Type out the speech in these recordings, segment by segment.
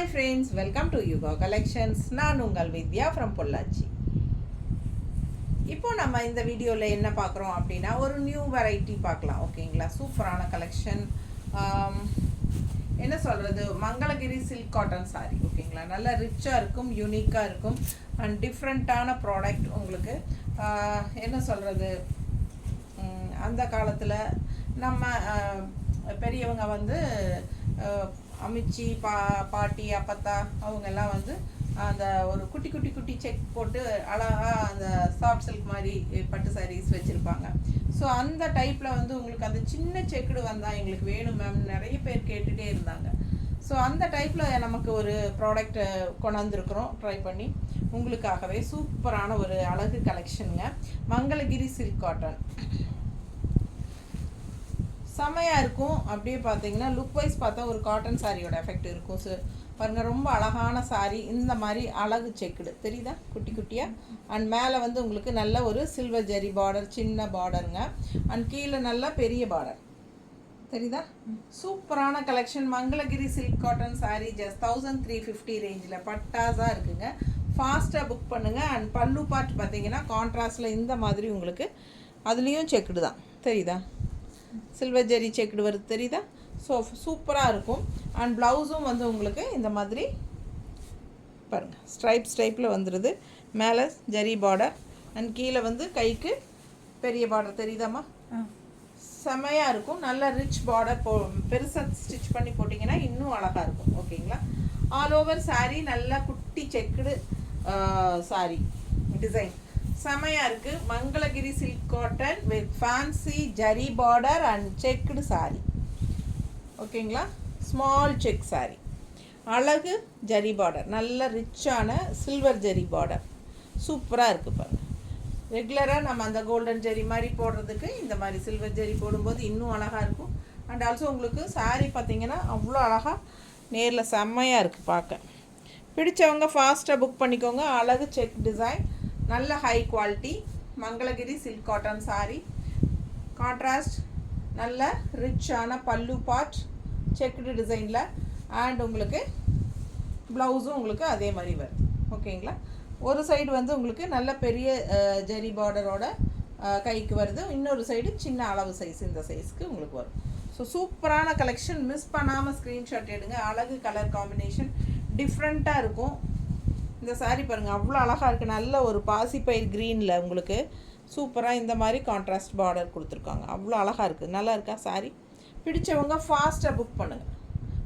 Hi friends, welcome to Yuga collections. நான் உங்கள் வித்யா from Pollachi. இப்போ நம்ம இந்த வீடியோவில் என்ன பார்க்குறோம் அப்படின்னா, ஒரு நியூ வெரைட்டி பார்க்கலாம். ஓகேங்களா, சூப்பரான கலெக்ஷன். என்ன சொல்கிறது, மங்களகிரி சில்க் காட்டன் சாரீ. ஓகேங்களா, நல்லா ரிச்சாக இருக்கும், யூனிக்காக இருக்கும் அண்ட் டிஃப்ரெண்ட்டான ப்ராடக்ட். உங்களுக்கு என்ன சொல்கிறது, அந்த காலத்தில் நம்ம பெரியவங்க வந்து அமிச்சி பாட்டி அப்பத்தா அவங்கெல்லாம் வந்து அந்த ஒரு குட்டி குட்டி குட்டி செக் போட்டு அழகாக அந்த சாஃப்ட் சில்க் மாதிரி பட்டு சாரீஸ் வச்சுருப்பாங்க. ஸோ அந்த டைப்பில் வந்து உங்களுக்கு அந்த சின்ன செக்குடு வந்தால் எங்களுக்கு வேணும் மேம், நிறைய பேர் கேட்டுகிட்டே இருந்தாங்க. ஸோ அந்த டைப்பில் நமக்கு ஒரு ப்ராடக்ட் கொண்டாந்துருக்குறோம், ட்ரை பண்ணி உங்களுக்காகவே. சூப்பரான ஒரு அழகு கலெக்ஷனுங்க, மங்களகிரி சில்க் காட்டன். செம்மையாக இருக்கும். அப்படியே பார்த்தீங்கன்னா லுக் வைஸ் பார்த்தா ஒரு காட்டன் சாரியோட எஃபெக்ட் இருக்கும். ஸோ பாருங்கள், ரொம்ப அழகான சாரீ. இந்த மாதிரி அழகு செக்குடு தெரியுதா, குட்டி குட்டியாக. அண்ட் மேலே வந்து உங்களுக்கு நல்ல ஒரு சில்வர் ஜெரி பார்டர், சின்ன பார்டருங்க. அண்ட் கீழே நல்லா பெரிய பார்டர் தெரியுதா. சூப்பரான collection. Mangalagiri silk cotton sari just 1350 ரேஞ்சில் பட்டாஸாக இருக்குங்க. ஃபாஸ்ட்டாக புக் பண்ணுங்கள். அண்ட் பல்லு பார்ட் பார்த்தீங்கன்னா கான்ட்ராஸ்டில் இந்த மாதிரி உங்களுக்கு அதுலேயும் செக்குடு தான் தெரியுதா, சில்வர் ஜெரி செக்குடு வருது தெரியுதா. ஸோ சூப்பராக இருக்கும். அண்ட் ப்ளவுஸும் வந்து உங்களுக்கு இந்த மாதிரி பாருங்கள், ஸ்ட்ரைப்பில் வந்துடுது. மேலே ஜெரி பார்டர் அண்ட் கீழே வந்து கைக்கு பெரிய பார்டர் தெரியுதாம்மா. செமையாக இருக்கும். நல்ல ரிச் பார்டர் பெருசாக ஸ்டிச் பண்ணி போட்டிங்கன்னா இன்னும் அழகாக இருக்கும். ஓகேங்களா, ஆல் ஓவர் சாரீ நல்லா குட்டி செக்குடு சாரீ டிசைன் செமையாக இருக்குது. Mangalagiri silk cotton with fancy zari border and checked sari. ஓகேங்களா, ஸ்மால் செக் சாரீ, அழகு ஜரி பார்டர், நல்ல ரிச்சான சில்வர் ஜரி பார்டர். சூப்பராக இருக்குது பாருங்கள். ரெகுலராக நம்ம அந்த கோல்டன் ஜெரி மாதிரி போடுறதுக்கு இந்த மாதிரி சில்வர் ஜெரி போடும்போது இன்னும் அழகாக இருக்கும். அண்ட் ஆல்சோ உங்களுக்கு சாரீ பார்த்திங்கன்னா அவ்வளோ அழகாக நேரில் செம்மையாக இருக்குது பார்க்க. பிடிச்சவங்க ஃபாஸ்ட்டாக புக் பண்ணிக்கோங்க. அழகு செக் டிசைன், நல்ல high quality Mangalagiri silk cotton sari. Contrast நல்ல ரிச்சான பல்லு பார்ட் செக்குடு டிசைனில். அண்ட் உங்களுக்கு ப்ளவுஸும் உங்களுக்கு அதே மாதிரி வருது. ஓகேங்களா, ஒரு சைடு வந்து உங்களுக்கு நல்ல பெரிய ஜெரி பார்டரோட கைக்கு வருது, இன்னொரு சைடு சின்ன அளவு சைஸ், இந்த சைஸ்க்கு உங்களுக்கு வரும். ஸோ சூப்பரான கலெக்ஷன். மிஸ் பண்ணாமல் ஸ்க்ரீன்ஷாட் எடுங்க. அழகு கலர் காம்பினேஷன் டிஃப்ரெண்ட்டாக இருக்கும். இந்த சாரீ பாருங்கள், அவ்வளோ அழகாக இருக்குது. நல்ல ஒரு பாசிப்பயிர் க்ரீனில் உங்களுக்கு சூப்பராக இந்த மாதிரி கான்ட்ராஸ்ட் பார்டர் கொடுத்துருக்காங்க. அவ்வளோ அழகாக இருக்குது. நல்லா இருக்கா சாரீ? பிடிச்சவங்க ஃபாஸ்ட்டாக புக் பண்ணுங்கள்.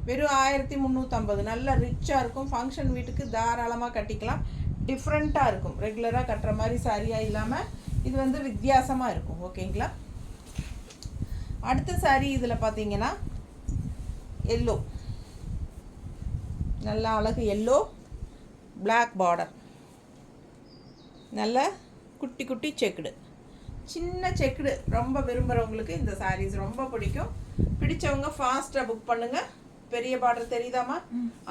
வெறும் 1350. நல்ல ரிச்சாக இருக்கும். ஃபங்க்ஷன் வீட்டுக்கு தாராளமாக கட்டிக்கலாம். டிஃப்ரெண்ட்டாக இருக்கும். ரெகுலராக கட்டுற மாதிரி சாரியாக இல்லாமல் இது வந்து வித்தியாசமாக இருக்கும். ஓகேங்களா, அடுத்த சாரீ இதில் பார்த்தீங்கன்னா எல்லோ, நல்ல அழகு எல்லோ, பிளாக் பார்டர், நல்ல குட்டி குட்டி செக்குடு, சின்ன செக்குடு. ரொம்ப விரும்புகிறவங்களுக்கு இந்த சாரீஸ் ரொம்ப பிடிக்கும். பிடிச்சவங்க ஃபாஸ்ட்டாக புக் பண்ணுங்கள். பெரிய பார்டர் தெரியுதாம்மா,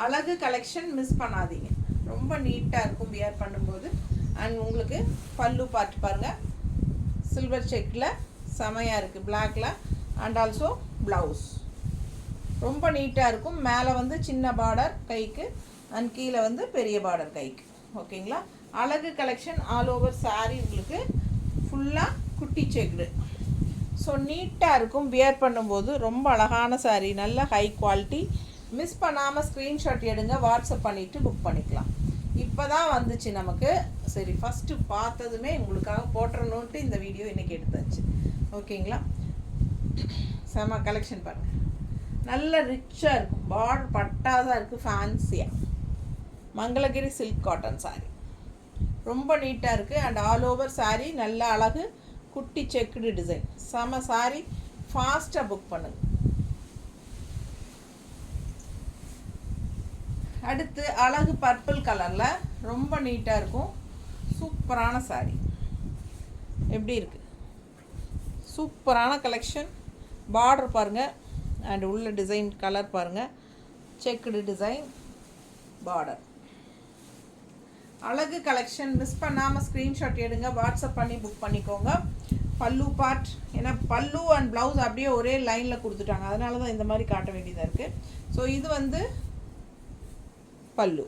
அழகு கலெக்ஷன். மிஸ் பண்ணாதீங்க, ரொம்ப நீட்டாக இருக்கும் வியர் பண்ணும்போது. அண்ட் உங்களுக்கு பல்லு பார்ட் பாருங்கள், சில்வர் செக்கில் செமையாக இருக்குது, பிளாக்கில். அண்ட் ஆல்சோ ப்ளவுஸ் ரொம்ப நீட்டாக இருக்கும். மேலே வந்து சின்ன பார்டர் கைக்கு அண்ட் கீழே வந்து பெரிய பார்டர் கைக்கு. ஓகேங்களா, அழகு கலெக்ஷன். ஆல் ஓவர் சாரீ உங்களுக்கு ஃபுல்லாக குட்டி செக்குடு. ஸோ நீட்டாக இருக்கும் வியர் பண்ணும்போது. ரொம்ப அழகான சாரீ, நல்ல ஹை குவாலிட்டி. மிஸ் பண்ணாமல் ஸ்க்ரீன்ஷாட் எடுங்க, வாட்ஸ்அப் பண்ணிவிட்டு புக் பண்ணிக்கலாம். இப்போ தான் வந்துச்சு நமக்கு. சரி, ஃபஸ்ட்டு பார்த்ததுமே உங்களுக்காக போட்டுறணுன்ட்டு இந்த வீடியோ இன்றைக்கி எடுத்தாச்சு. ஓகேங்களா, செம கலெக்ஷன் பாருங்கள். நல்ல ரிச்சாக இருக்கும், பார்டர் பட்டாதான் இருக்குது, ஃபேன்சியாக. மங்களகிரி சில்க் காட்டன் சாரீ ரொம்ப நீட்டாக இருக்குது. அண்ட் ஆல் ஓவர் சாரீ நல்ல அழகு குட்டி செக்குடு டிசைன். செம சாரீ, ஃபாஸ்ட்டாக புக் பண்ணுங்க. அடுத்து அழகு பர்பிள் கலரில் ரொம்ப நீட்டாக இருக்கும். சூப்பரான சாரீ. எப்படி இருக்குது, சூப்பரான கலெக்ஷன். பார்டர் பாருங்கள் அண்ட் உள்ள டிசைன் கலர் பாருங்கள், செக்குடு டிசைன் பார்டர். அழகு கலெக்ஷன். மிஸ் பண்ணாமல் ஸ்க்ரீன்ஷாட் எடுங்க, வாட்ஸ்அப் பண்ணி புக் பண்ணிக்கோங்க. பல்லு பார்ட், ஏன்னா பல்லு அண்ட் ப்ளவுஸ் அப்படியே ஒரே லைனில் கொடுத்துட்டாங்க, அதனால தான் இந்த மாதிரி காட்ட வேண்டியதாக இருக்குது. ஸோ இது வந்து பல்லு.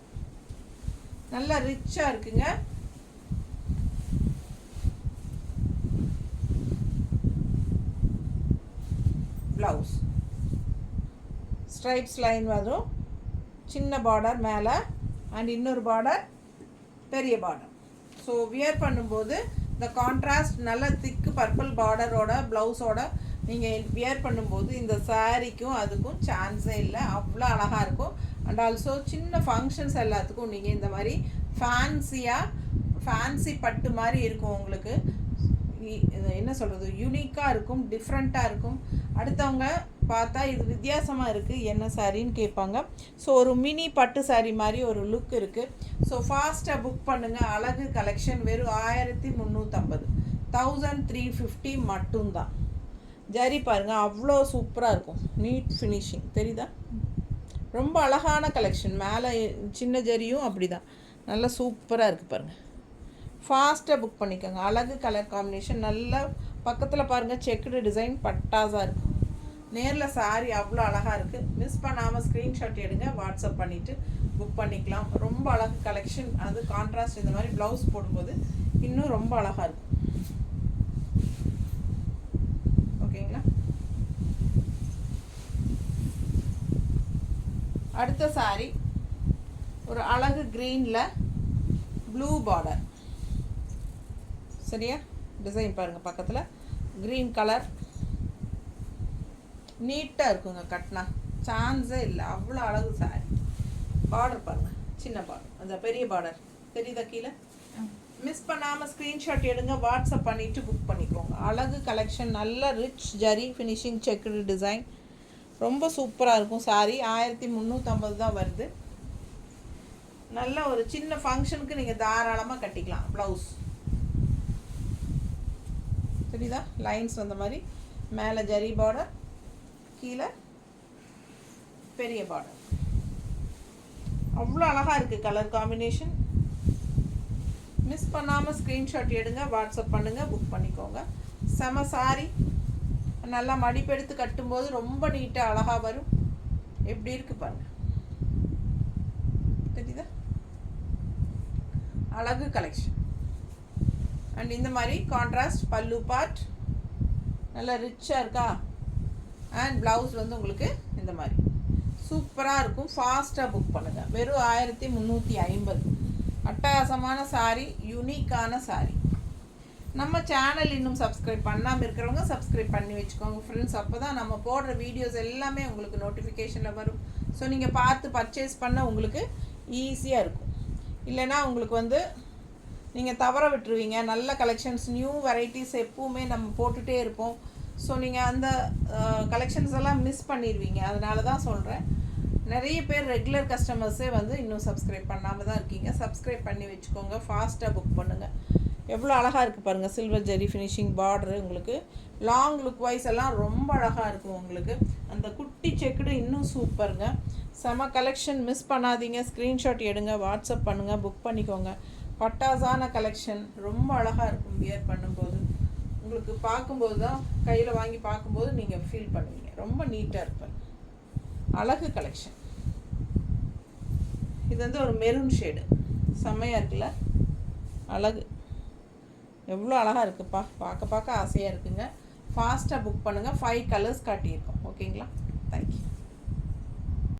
நல்லா ரிச்சாக இருக்குங்க. ப்ளவுஸ் ஸ்ட்ரைப்ஸ் லைன் வரும், சின்ன பார்டர் மேலே அண்ட் இன்னொரு பார்டர் பெரிய பார்டர். ஸோ வியர் பண்ணும்போது இந்த கான்ட்ராஸ்ட் நல்ல திக்கு பர்பிள் பார்டரோட ப்ளவுஸோட நீங்கள் வியர் பண்ணும்போது இந்த சாரீக்கும் அதுக்கும் சான்ஸே இல்லை, அவ்வளோ அழகாக இருக்கும். அண்ட் ஆல்சோ சின்ன ஃபங்க்ஷன்ஸ் எல்லாத்துக்கும் நீங்கள் இந்த மாதிரி ஃபேன்சி பட்டு மாதிரி இருக்கும். உங்களுக்கு என்ன சொல்கிறது, யூனிக்காக இருக்கும், டிஃப்ரெண்ட்டாக இருக்கும். அடுத்தவங்க பார்த்தா இது வித்தியாசமாக இருக்குது என்ன சாரின்னு கேட்பாங்க. ஸோ ஒரு மினி பட்டு சாரீ மாதிரி ஒரு லுக் இருக்குது. ஸோ ஃபாஸ்ட்டாக புக் பண்ணுங்கள். அழகு கலெக்ஷன் வெறும் 1350, 1350 மட்டும்தான். ஜரி பாருங்கள் அவ்வளோ சூப்பராக இருக்கும், நீட் ஃபினிஷிங் தெரியுதா, ரொம்ப அழகான கலெக்ஷன். மேலே சின்ன ஜரியும் அப்படி தான் நல்லா சூப்பராக இருக்குது பாருங்கள். ஃபாஸ்ட்டாக புக் பண்ணிக்கோங்க. அழகு கலர் காம்பினேஷன், நல்லா பக்கத்தில் பாருங்கள் செக்குடு டிசைன் பட்டாஸாக இருக்குது. நேரில் சாரி அவ்வளோ அழகாக இருக்குது. மிஸ் பண்ணாமல் ஸ்க்ரீன்ஷாட் எடுங்க, வாட்ஸ்அப் பண்ணிவிட்டு புக் பண்ணிக்கலாம். ரொம்ப அழகு கலெக்ஷன். அது கான்ட்ராஸ்ட் இந்த மாதிரி ப்ளவுஸ் போடும்போது இன்னும் ரொம்ப அழகாக இருக்கும். ஓகேங்களா. அடுத்த சாரி ஒரு அழகு க்ரீனில் ப்ளூ பார்டர். சரியா, டிசைன் பாருங்கள் பக்கத்தில் க்ரீன் கலர், நீட்டாக இருக்குங்க. கட்டினா சான்ஸே இல்லை, அவ்வளோ அழகு சாரி. பார்டர் பாருங்கள், சின்ன பார்டர், அந்த பெரிய பார்டர் தெரியுதா கீழே. மிஸ் பண்ணாமல் ஸ்க்ரீன்ஷாட் எடுங்க, வாட்ஸ்அப் பண்ணிவிட்டு புக் பண்ணிக்கோங்க. அழகு கலெக்ஷன், நல்ல rich zari finishing checked design, ரொம்ப சூப்பராக இருக்கும். சாரி 1350 தான் வருது. நல்ல ஒரு சின்ன ஃபங்க்ஷனுக்கு நீங்கள் தாராளமாக கட்டிக்கலாம். ப்ளவுஸ் தெரியுதா, லைன்ஸ் வந்த மாதிரி மேலே ஜரி பார்டர், கீழே பெரிய பார்டர், அவ்வளோ அழகாக இருக்குது கலர் காம்பினேஷன். மிஸ் பண்ணாமல் ஸ்க்ரீன்ஷாட் எடுங்க, வாட்ஸ்அப் பண்ணுங்கள், புக் பண்ணிக்கோங்க. செம சாரி, நல்லா மடிப்பெடுத்து கட்டும்போது ரொம்ப நீட்டாக அழகாக வரும். எப்படி இருக்குது பாருங்கள், தெரியுதா, அழகு கலெக்ஷன். அண்ட் இந்த மாதிரி கான்ட்ராஸ்ட் பல்லு பார்ட் நல்லா ரிச்சாக இருக்கா. அண்ட் ப்ளவுஸ் வந்து உங்களுக்கு இந்த மாதிரி சூப்பராக இருக்கும். ஃபாஸ்ட்டாக புக் பண்ணுங்கள். வெறும் 1350. அட்டகாசமான சாரி, யூனிக்கான சாரி. நம்ம சேனல் இன்னும் சப்ஸ்கிரைப் பண்ணாமல் இருக்கிறவங்க சப்ஸ்கிரைப் பண்ணி வச்சுக்கோங்க ஃப்ரெண்ட்ஸ். அப்போ தான் நம்ம போடுற வீடியோஸ் எல்லாமே உங்களுக்கு நோட்டிஃபிகேஷனில் வரும். ஸோ நீங்கள் பார்த்து பர்ச்சேஸ் பண்ண உங்களுக்கு ஈஸியாக இருக்கும். இல்லைனா உங்களுக்கு வந்து நீங்கள் தவற விட்டுருவீங்க. நல்ல கலெக்ஷன்ஸ், நியூ வெரைட்டிஸ் எப்பவுமே நம்ம போட்டுகிட்டே இருப்போம். ஸோ நீங்கள் அந்த கலெக்ஷன்ஸ் எல்லாம் மிஸ் பண்ணிடுவீங்க. அதனால தான் சொல்கிறேன். நிறைய பேர் ரெகுலர் கஸ்டமர்ஸே வந்து இன்னும் சப்ஸ்கிரைப் பண்ணாமல் தான் இருக்கீங்க. சப்ஸ்கிரைப் பண்ணி வச்சுக்கோங்க, ஃபாஸ்ட்டாக புக் பண்ணுங்கள். எவ்வளோ அழகாக இருக்குது பாருங்கள், சில்வர் ஜெரி ஃபினிஷிங் பார்டரு. உங்களுக்கு லாங் லுக் வைஸ் எல்லாம் ரொம்ப அழகாக இருக்கும். உங்களுக்கு அந்த குட்டி செக்குடு இன்னும் சூப்பருங்க. செம கலெக்ஷன், மிஸ் பண்ணாதீங்க. ஸ்க்ரீன்ஷாட் எடுங்க, வாட்ஸ்அப் பண்ணுங்கள், புக் பண்ணிக்கோங்க. பட்டாசான கலெக்ஷன், ரொம்ப அழகாக இருக்கும். வியர் பண்ணும்போது உங்களுக்கு பார்க்கும்போது தான், கையில் வாங்கி பார்க்கும்போது நீங்கள் ஃபீல் பண்ணுவீங்க. ரொம்ப நீட்டாக இருப்பார். அழகு கலெக்ஷன். இது வந்து ஒரு மெரூன் ஷேடு, செம்மையாக இருக்குல்ல, அழகு. எவ்வளோ அழகாக இருக்குப்பா, பார்க்க பார்க்க ஆசையாக இருக்குங்க. ஃபாஸ்ட்டாக புக் பண்ணுங்கள். 5 கலர்ஸ் காட்டியிருக்கோம். ஓகேங்களா, தேங்க்யூ.